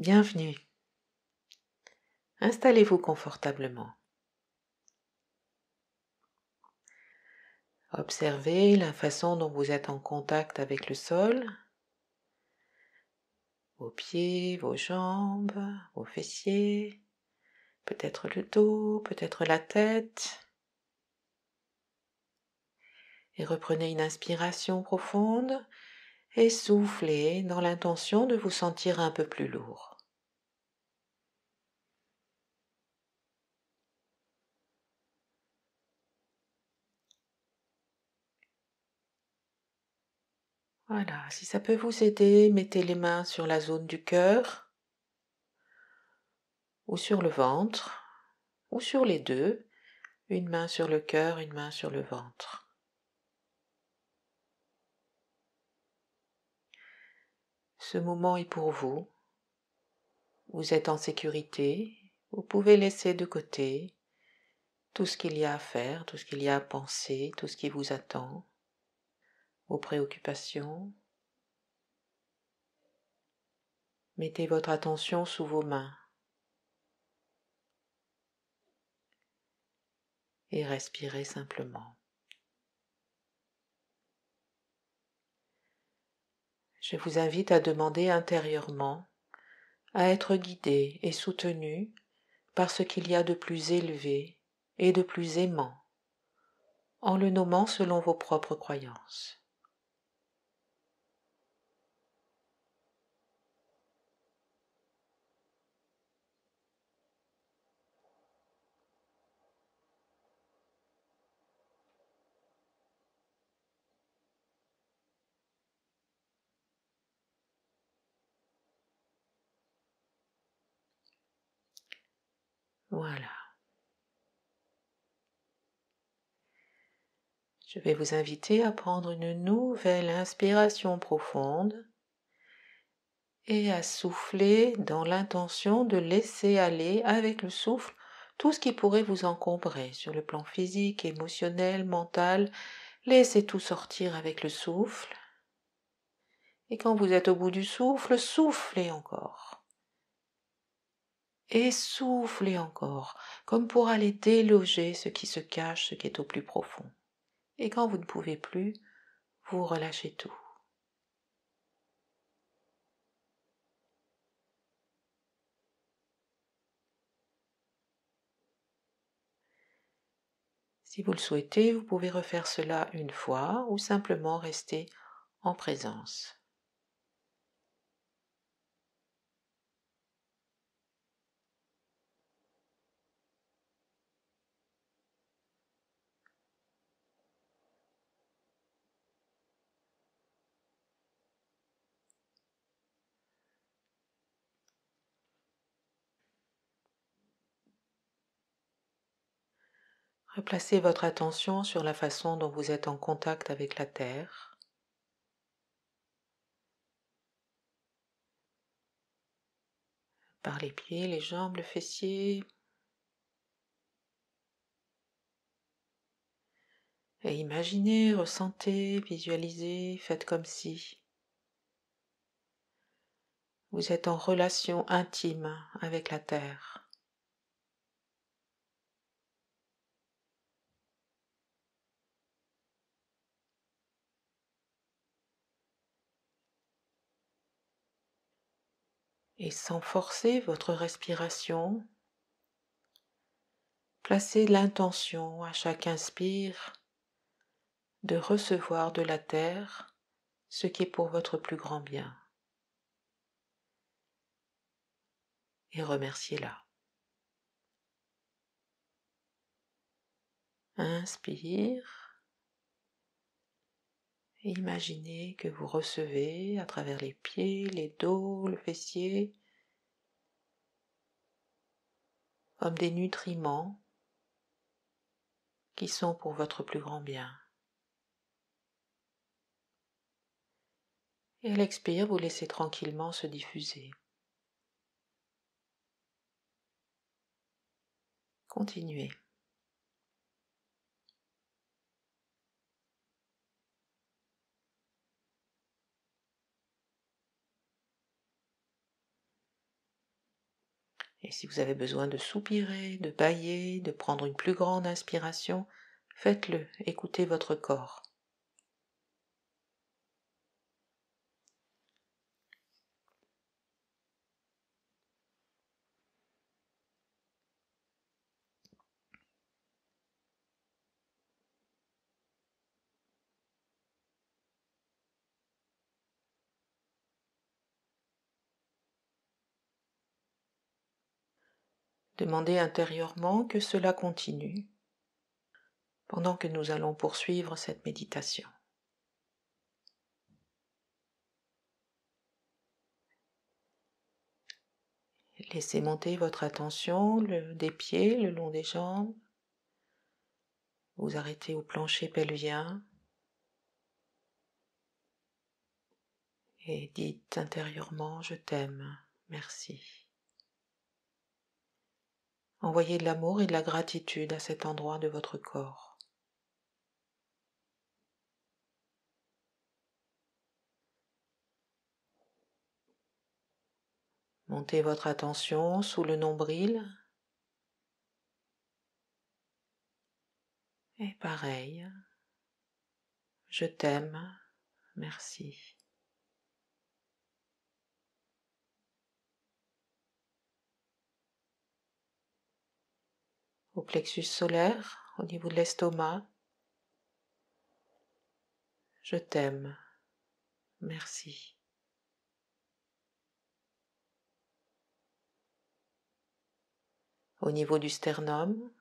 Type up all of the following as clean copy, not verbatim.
Bienvenue. Installez-vous confortablement. Observez la façon dont vous êtes en contact avec le sol, vos pieds, vos jambes, vos fessiers, peut-être le dos, peut-être la tête. Et reprenez une inspiration profonde et soufflez dans l'intention de vous sentir un peu plus lourd. Voilà, si ça peut vous aider, mettez les mains sur la zone du cœur ou sur le ventre ou sur les deux, une main sur le cœur, une main sur le ventre. Ce moment est pour vous. Vous êtes en sécurité. Vous pouvez laisser de côté tout ce qu'il y a à faire, tout ce qu'il y a à penser, tout ce qui vous attend, vos préoccupations. Mettez votre attention sous vos mains et respirez simplement. Je vous invite à demander intérieurement à être guidé et soutenu par ce qu'il y a de plus élevé et de plus aimant, en le nommant selon vos propres croyances. Voilà. Je vais vous inviter à prendre une nouvelle inspiration profonde et à souffler dans l'intention de laisser aller avec le souffle tout ce qui pourrait vous encombrer sur le plan physique, émotionnel, mental. Laissez tout sortir avec le souffle. Et quand vous êtes au bout du souffle, soufflez encore. Et soufflez encore, comme pour aller déloger ce qui se cache, ce qui est au plus profond. Et quand vous ne pouvez plus, vous relâchez tout. Si vous le souhaitez, vous pouvez refaire cela une fois ou simplement rester en présence. Replacez votre attention sur la façon dont vous êtes en contact avec la terre. Par les pieds, les jambes, le fessier. Et imaginez, ressentez, visualisez, faites comme si vous êtes en relation intime avec la terre. Et sans forcer votre respiration, placez l'intention à chaque inspire de recevoir de la terre ce qui est pour votre plus grand bien. Et remerciez-la. Inspire et imaginez que vous recevez à travers les pieds, les dos, le fessier, comme des nutriments qui sont pour votre plus grand bien. Et à l'expire, vous laissez tranquillement se diffuser. Continuez. Et si vous avez besoin de soupirer, de bâiller, de prendre une plus grande inspiration, faites-le, écoutez votre corps. Demandez intérieurement que cela continue pendant que nous allons poursuivre cette méditation. Laissez monter votre attention des pieds le long des jambes. Vous arrêtez au plancher pelvien et dites intérieurement « Je t'aime, merci ». Envoyez de l'amour et de la gratitude à cet endroit de votre corps. Montez votre attention sous le nombril. Et pareil, je t'aime, merci. Au plexus solaire, au niveau de l'estomac, je t'aime, merci. Au niveau du sternum,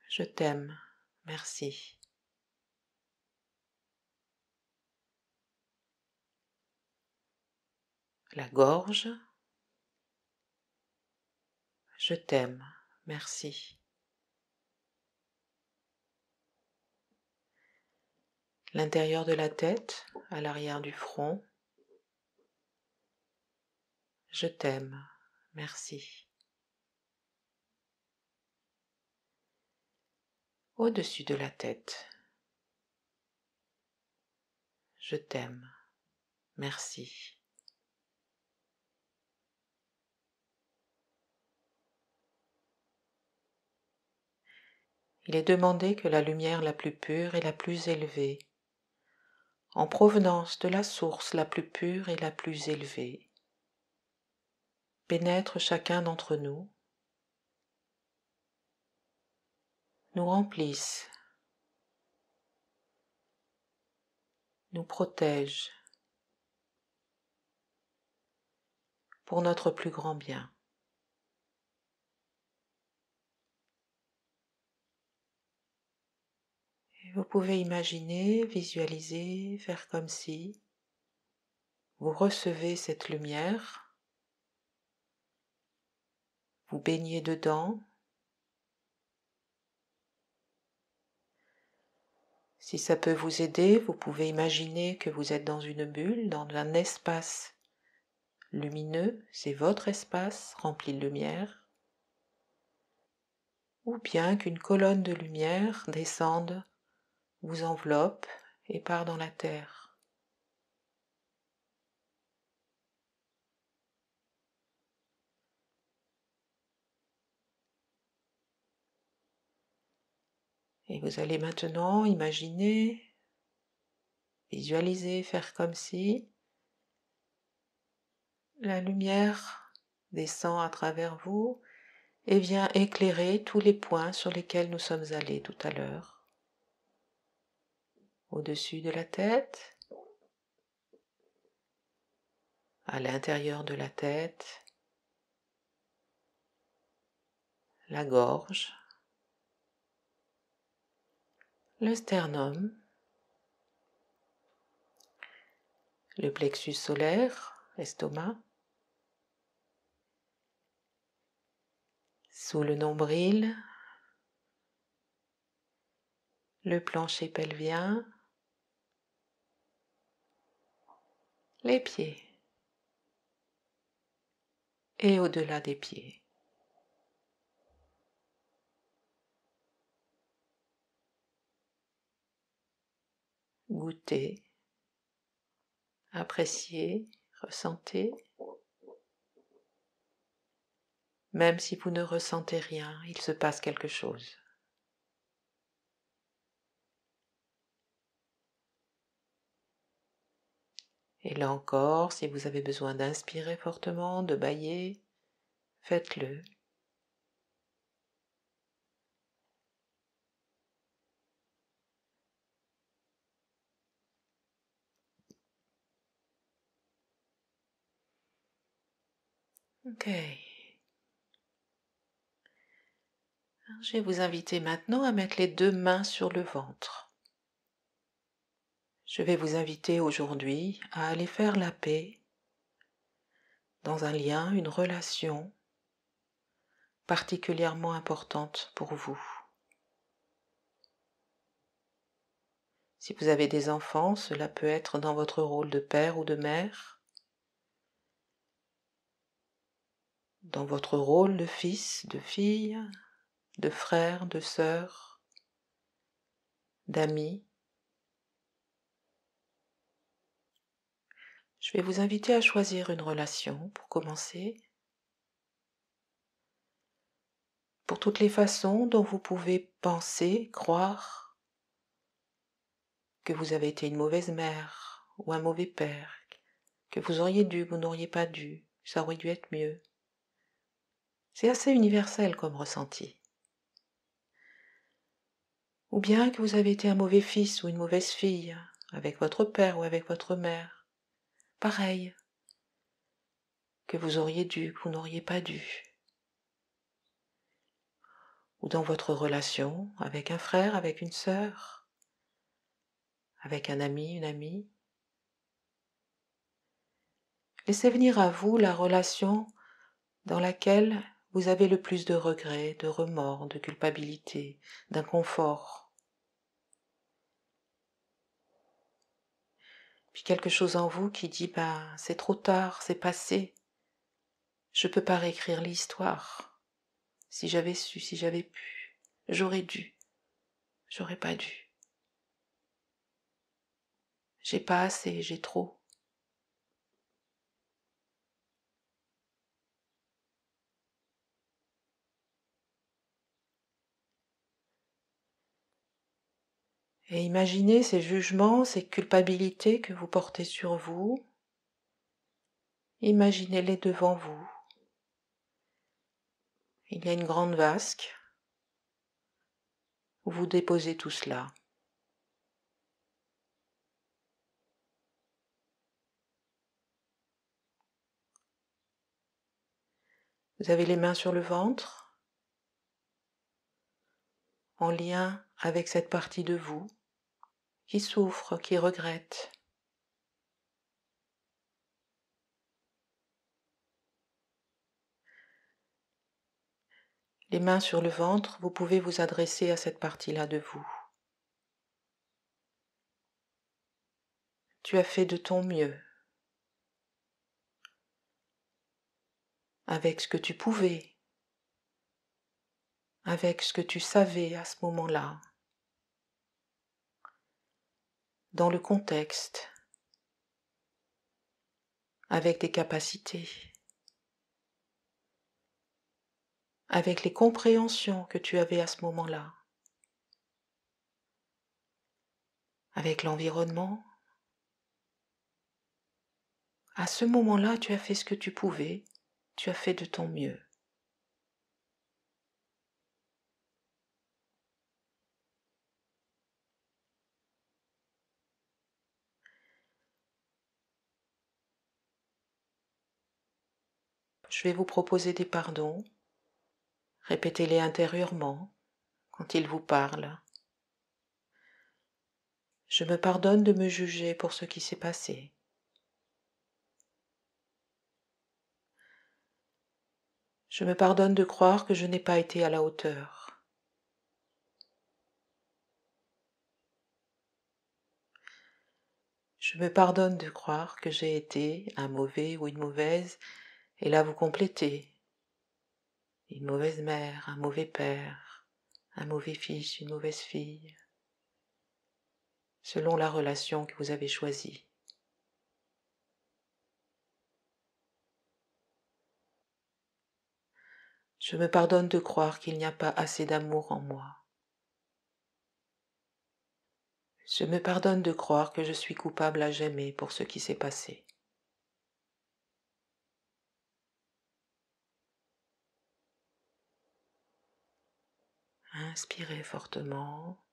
je t'aime, merci. La gorge, je t'aime, merci. L'intérieur de la tête, à l'arrière du front, je t'aime, merci. Au-dessus de la tête, je t'aime, merci. Il est demandé que la lumière la plus pure et la plus élevée, en provenance de la source la plus pure et la plus élevée, pénètre chacun d'entre nous, nous remplisse, nous protège pour notre plus grand bien. Et vous pouvez imaginer, visualiser, faire comme si vous recevez cette lumière, vous baignez dedans. Si ça peut vous aider, vous pouvez imaginer que vous êtes dans une bulle, dans un espace lumineux, c'est votre espace rempli de lumière, ou bien qu'une colonne de lumière descende, vous enveloppe et part dans la terre. Et vous allez maintenant imaginer, visualiser, faire comme si la lumière descend à travers vous et vient éclairer tous les points sur lesquels nous sommes allés tout à l'heure. Au-dessus de la tête, à l'intérieur de la tête, la gorge, le sternum, le plexus solaire, estomac, sous le nombril, le plancher pelvien, les pieds et au-delà des pieds. Goûtez, appréciez, Ressentez. Même si vous ne ressentez rien, il se passe quelque chose. Et là encore, si vous avez besoin d'inspirer fortement, de bâiller, faites-le. Ok. Je vais vous inviter maintenant à mettre les 2 mains sur le ventre. Je vais vous inviter aujourd'hui à aller faire la paix dans un lien, une relation particulièrement importante pour vous. Si vous avez des enfants, cela peut être dans votre rôle de père ou de mère, dans votre rôle de fils, de fille, de frère, de sœur, d'ami. Je vais vous inviter à choisir une relation pour commencer, pour toutes les façons dont vous pouvez penser, croire que vous avez été une mauvaise mère ou un mauvais père, que vous auriez dû, vous n'auriez pas dû, ça aurait dû être mieux. C'est assez universel comme ressenti. Ou bien que vous avez été un mauvais fils ou une mauvaise fille, avec votre père ou avec votre mère. Pareil, que vous auriez dû, que vous n'auriez pas dû. Ou dans votre relation avec un frère, avec une sœur, avec un ami, une amie. Laissez venir à vous la relation dans laquelle vous avez le plus de regrets, de remords, de culpabilité, d'inconfort. Puis quelque chose en vous qui dit c'est trop tard, c'est passé. Je peux pas réécrire l'histoire. Si j'avais su, si j'avais pu, j'aurais dû, j'aurais pas dû. J'ai pas assez, j'ai trop. Et imaginez ces jugements, ces culpabilités que vous portez sur vous. Imaginez-les devant vous. Il y a une grande vasque où vous déposez tout cela. Vous avez les mains sur le ventre, en lien avec cette partie de vous qui souffre, qui regrette. Les mains sur le ventre, vous pouvez vous adresser à cette partie-là de vous. Tu as fait de ton mieux, avec ce que tu pouvais, avec ce que tu savais à ce moment-là, dans le contexte, avec tes capacités, avec les compréhensions que tu avais à ce moment-là, avec l'environnement. À ce moment-là, tu as fait ce que tu pouvais, tu as fait de ton mieux. Je vais vous proposer des pardons, répétez-les intérieurement quand ils vous parlent. Je me pardonne de me juger pour ce qui s'est passé. Je me pardonne de croire que je n'ai pas été à la hauteur. Je me pardonne de croire que j'ai été un mauvais ou une mauvaise, et là vous complétez. Une mauvaise mère, un mauvais père, un mauvais fils, une mauvaise fille, selon la relation que vous avez choisie. Je me pardonne de croire qu'il n'y a pas assez d'amour en moi. Je me pardonne de croire que je suis coupable à jamais pour ce qui s'est passé. Inspirez fortement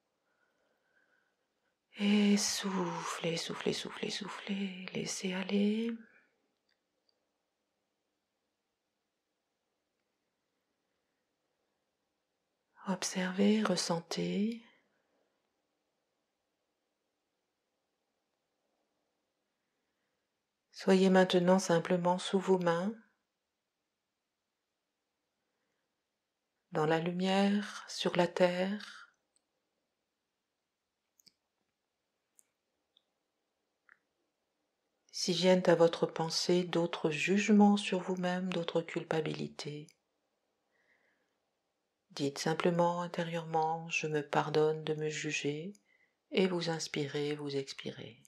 et soufflez, soufflez, soufflez, soufflez, laissez aller. Observez, ressentez. Soyez maintenant simplement sous vos mains, dans la lumière, sur la terre. Si viennent à votre pensée d'autres jugements sur vous-même, d'autres culpabilités, dites simplement intérieurement « Je me pardonne de me juger » et vous inspirez, vous expirez.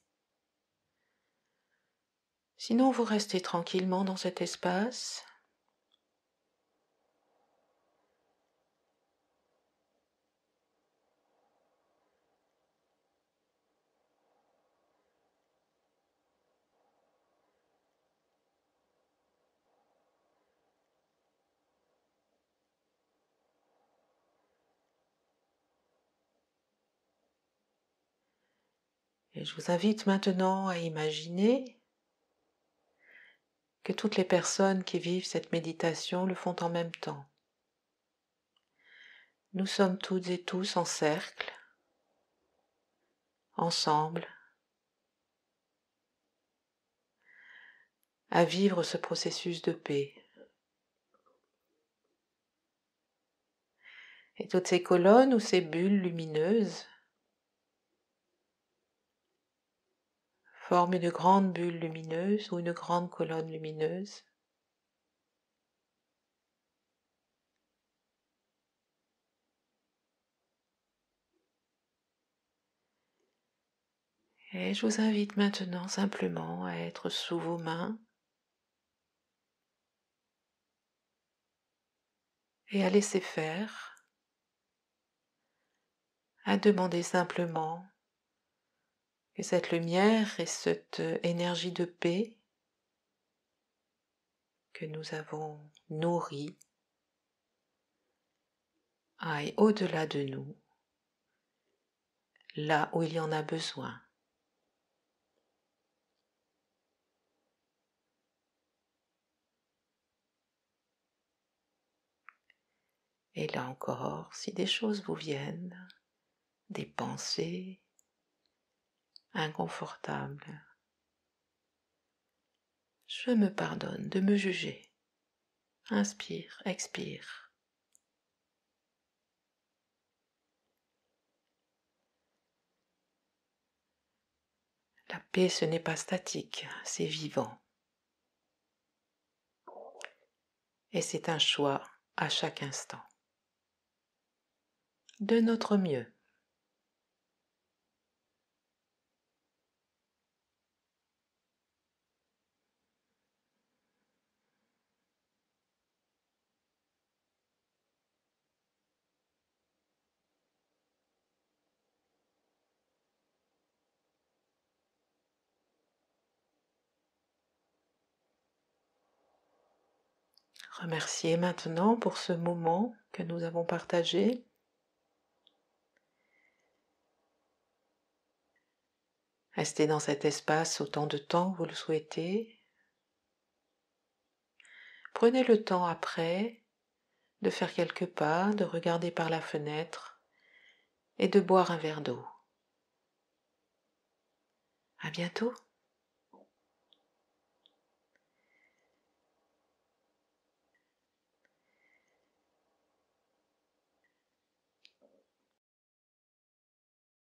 Sinon, vous restez tranquillement dans cet espace. Et je vous invite maintenant à imaginer que toutes les personnes qui vivent cette méditation le font en même temps. Nous sommes toutes et tous en cercle, ensemble, à vivre ce processus de paix. Et toutes ces colonnes ou ces bulles lumineuses forment une grande bulle lumineuse ou une grande colonne lumineuse. Et je vous invite maintenant simplement à être sous vos mains et à laisser faire, à demander simplement que cette lumière et cette énergie de paix que nous avons nourrie aille au-delà de nous, là où il y en a besoin. Et là encore, si des choses vous viennent, des pensées inconfortables, je me pardonne de me juger. Inspire, expire. La paix, ce n'est pas statique, c'est vivant. Et c'est un choix à chaque instant. De notre mieux. Remerciez maintenant pour ce moment que nous avons partagé. Restez dans cet espace autant de temps que vous le souhaitez. Prenez le temps après de faire quelques pas, de regarder par la fenêtre et de boire un verre d'eau. À bientôt.